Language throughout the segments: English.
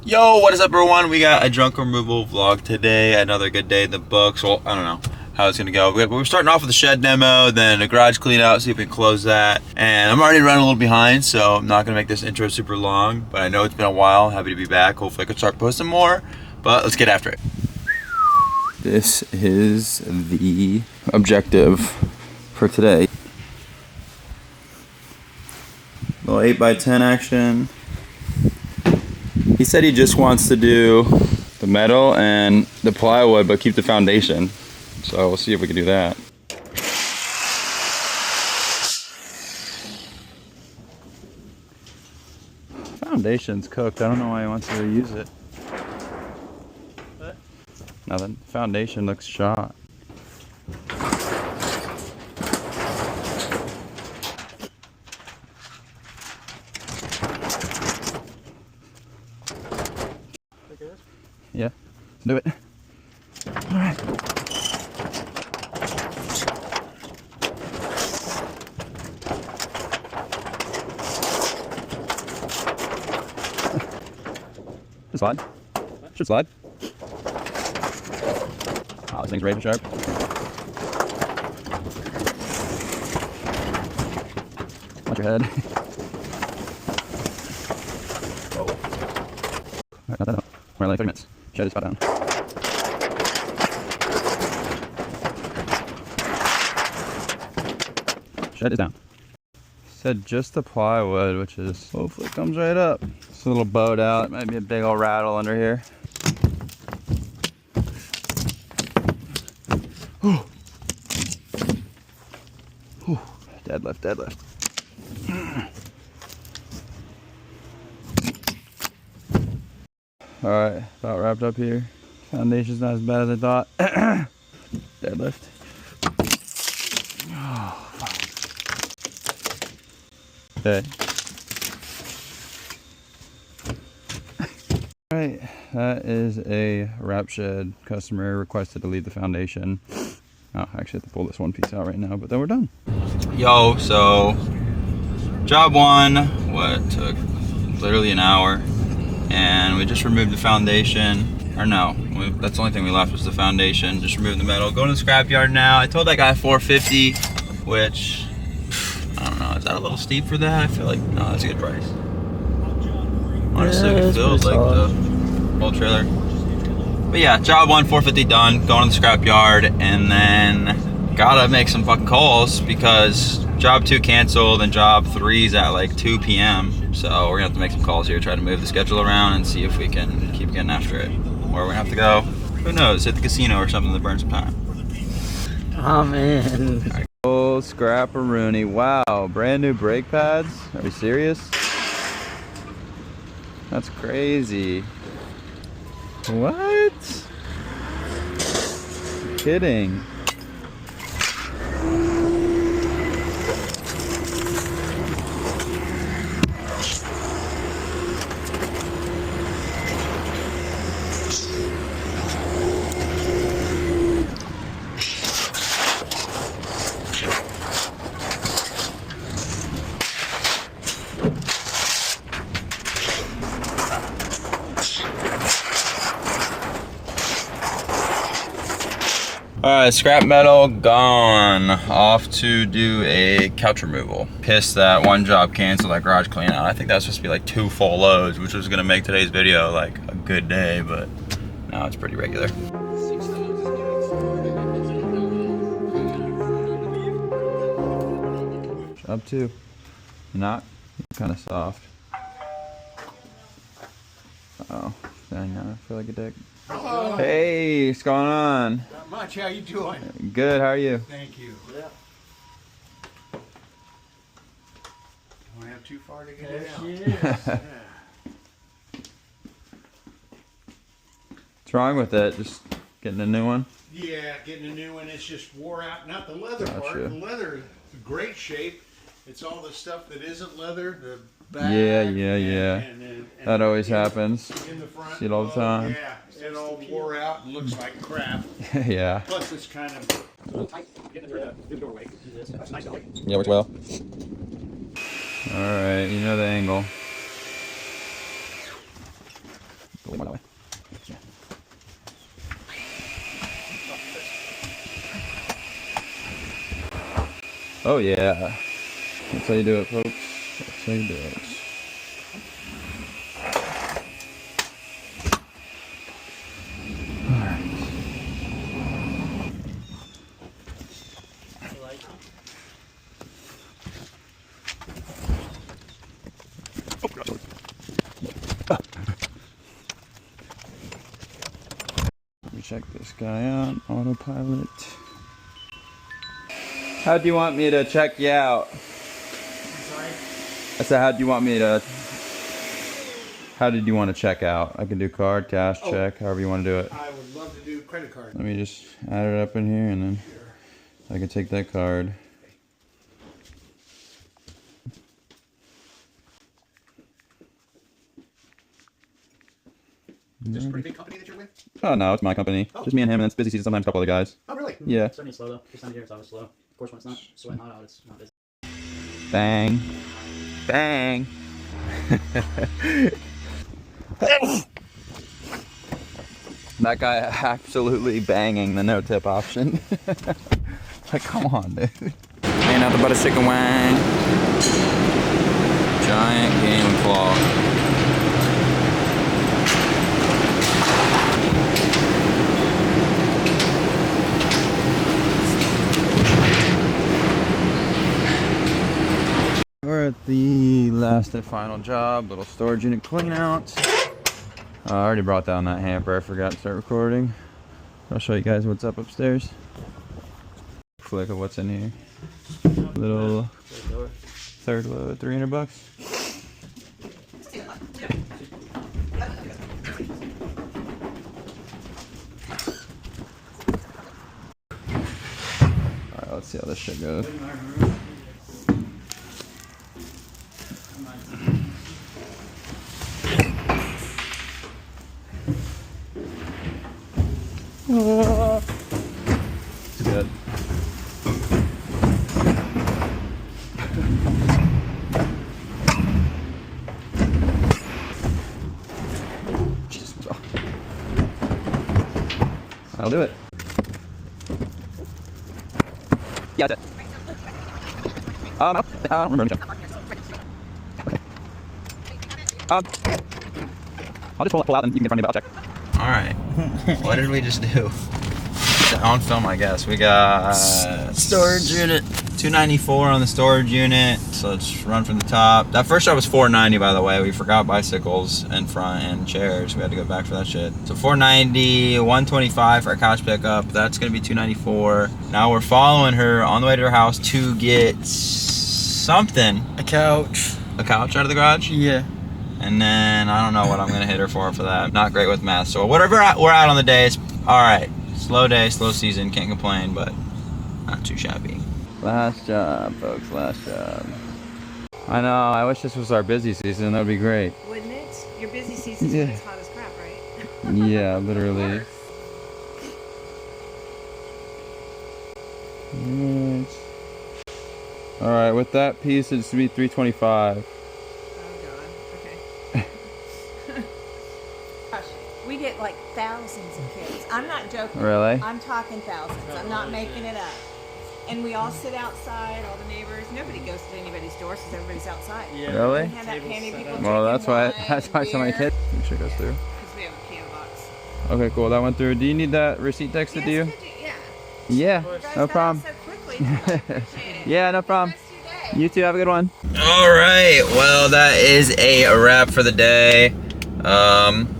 Yo, what is up everyone? We got a junk removal vlog today. Another good day in the books. Well, I don't know how it's gonna go. We're starting off with the shed demo, then a garage clean out, see if we can close that. And I'm already running a little behind, so I'm not gonna make this intro super long, but I know it's been a while. Happy to be back. Hopefully I can start posting more, but let's get after it. This is the objective for today. Little 8x10 action. He said he just wants to do the metal and the plywood, but keep the foundation. So we'll see if we can do that. Foundation's cooked. I don't know why he wants to reuse it. What? Nothing. Foundation looks shot. Yeah, do it. All right. Should slide. Should slide. Oh, this thing's razor sharp. Watch your head. Whoa. All right, not that out. We're at like 30 minutes. Shed is spot down. Shed is down. Said just the plywood, which is hopefully comes right up. It's a little bowed out. Might be a big old rattle under here. Whew. Whew. Deadlift, deadlift. Alright, about wrapped up here. Foundation's not as bad as I thought. Deadlift. Oh, okay. Alright, that is a wrap shed. Customer requested to leave the foundation. Oh, I actually have to pull this one piece out right now, but then we're done. Yo, so job one, what took literally an hour. And we just removed the foundation, or no, that's the only thing we left was the foundation. Just removed the metal. Going to the scrapyard now. I told that guy $450, which I don't know. Is that a little steep for that? I feel like no, that's a good price. Honestly, it feels like the whole trailer. But yeah, job one, $450 done. Going to the scrapyard, and then gotta make some fucking calls because job two canceled and job three's at like 2 p.m. So we're gonna have to make some calls here, try to move the schedule around and see if we can keep getting after it. Or we're gonna have to go, who knows, hit the casino or something to burn some time. Oh man. Right. Oh, scrap-a-rooney. Wow, brand new brake pads? Are we serious? That's crazy. What? You're kidding. Alright, scrap metal gone. Off to do a couch removal. Pissed that one job canceled, that garage clean out. I think that was supposed to be like 2 full loads, which was gonna make today's video like a good day, but now it's pretty regular. Job 2. Not kind of soft. Uh-oh, dang, now I feel like a dick. Hello. Hey, what's going on? Not much. How you doing? Good, how are you? Thank you. Yeah. Don't have too far to get down. Yeah. What's wrong with it? Just getting a new one? Yeah, getting a new one. It's just wore out. Not the leather part. Gotcha. The leather is in great shape. It's all the stuff that isn't leather. The back. Yeah. And That always happens. in the front. See it all the time. Yeah, it all wore out and looks like crap. Yeah. Plus, it's kind of tight. Getting through the doorway. That's nice, Dolly. Yeah, works well. Alright, you know the angle. A little more that way. Yeah. Oh yeah. That's how you do it, folks. That's how you do it. Let me check this guy out. Autopilot. How do you want me to check you out? Sorry? I said, how do you want me to... How did you want to check out? I can do card, cash, check, however you want to do it. I would love to do credit card. Let me just add it up in here and then I can take that card. Is this a pretty big company that you're with? Oh no, it's my company. Oh. Just me and him, and it's busy season, sometimes a couple other guys. Oh, really? Yeah. It's starting slow though. This time of year it's always slow. Of course when it's not sweating hot out, it's not busy. Bang. Bang. That guy absolutely banging the no tip option. Like, come on, dude. Ain't nothing but a chicken wing. Giant game claw. We're at the last and final job, little storage unit clean out. I already brought down that hamper, I forgot to start recording. I'll show you guys what's up upstairs. Flick of what's in here. Little third load, $300. Alright, let's see how this shit goes. It's good. Jesus. I'll do it. Yeah, that's it. I don't remember. Okay. I'll just pull out and you can get in front of me, but I'll check. Alright, what did we just do? On film, I guess. We got Storage unit. $294 on the storage unit. So let's run from the top. That first shot was $490, by the way. We forgot bicycles in front and chairs. We had to go back for that shit. So $490, $125 for a couch pickup. That's gonna be $294. Now we're following her on the way to her house to get something. A couch. A couch out of the garage? Yeah. And then I don't know what I'm gonna hit her for that. Not great with math. So whatever we're out on the day, it's all right. Slow day, slow season. Can't complain, but not too shabby. Last job, folks. Last job. I know. I wish this was our busy season. That would be great. Wouldn't it? Your busy season's when it's hot as crap, right? Yeah, literally. Right. All right. With that piece, it's to be $325. We get like thousands of kids. I'm not joking. Really? I'm talking thousands. I'm not making it up. And we all sit outside, all the neighbors. Nobody goes to anybody's doors because everybody's outside. Yeah. Really? We have that candy people Well, that's why drinking so many wine, kids. Make sure it goes through. because we have a piano box. Okay, cool. That went through. Do you need that receipt texted to you? Could you? Yeah. Yeah, You guys no got problem. out so quickly. I appreciate it. Yeah, no problem. Have a good rest of your day. You too, have a good one. All right, well, that is a wrap for the day.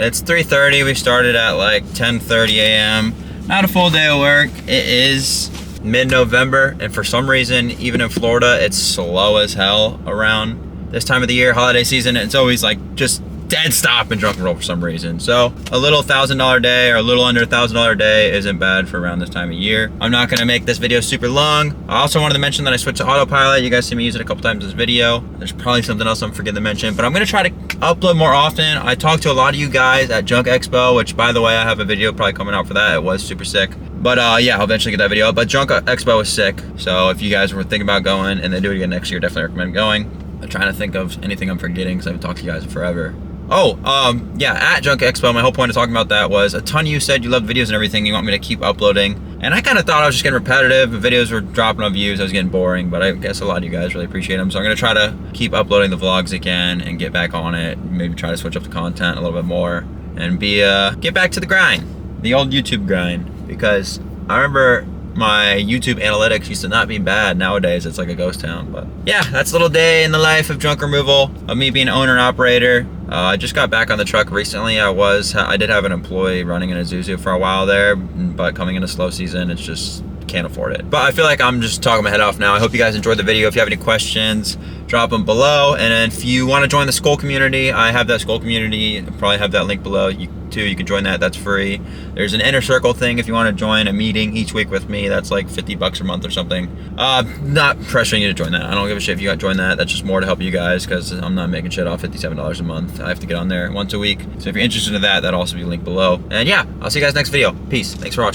It's 3:30. We started at like 10:30 a.m. Not a full day of work. It is mid-November, and for some reason, even in Florida, it's slow as hell around this time of the year, holiday season. It's always like just dead stop and drunk and roll for some reason. So a little $1,000 day or a little under $1,000 day isn't bad for around this time of year. I'm not gonna make this video super long. I also wanted to mention that I switched to autopilot. You guys see me use it a couple times in this video. There's probably something else I'm forgetting to mention, but I'm gonna try to upload more often. I talked to a lot of you guys at Junk Expo, which by the way, I have a video probably coming out for that. It was super sick. But yeah, I'll eventually get that video up. But Junk Expo was sick. So if you guys were thinking about going and they do it again next year, definitely recommend going. I'm trying to think of anything I'm forgetting because I haven't talked to you guys in forever. Yeah, at Junk Expo, my whole point of talking about that was a ton of you said you love videos and everything, you want me to keep uploading. And I kind of thought I was just getting repetitive, the videos were dropping on views, I was getting boring, but I guess a lot of you guys really appreciate them. So I'm gonna try to keep uploading the vlogs again and get back on it, maybe try to switch up the content a little bit more and get back to the grind, the old YouTube grind. Because I remember my YouTube analytics used to not be bad. Nowadays it's like a ghost town. But yeah, that's a little day in the life of junk removal, of me being owner and operator. I just got back on the truck recently. I did have an employee running in a Isuzu for a while there, but coming into slow season, it's just can't afford it. But I feel like I'm just talking my head off now. I hope you guys enjoyed the video. If you have any questions, drop them below. And if you want to join the Skull community, I have that Skull community. I'll probably have that link below. You can join that. That's free. There's an inner circle thing if you want to join a meeting each week with me. That's like $50 a month or something. Not pressuring you to join that. I don't give a shit if you got to join that. That's just more to help you guys, because I'm not making shit off $57 a month. I have to get on there once a week. So if you're interested in that, that'll also be linked below. And yeah, I'll see you guys next video. Peace. Thanks for watching.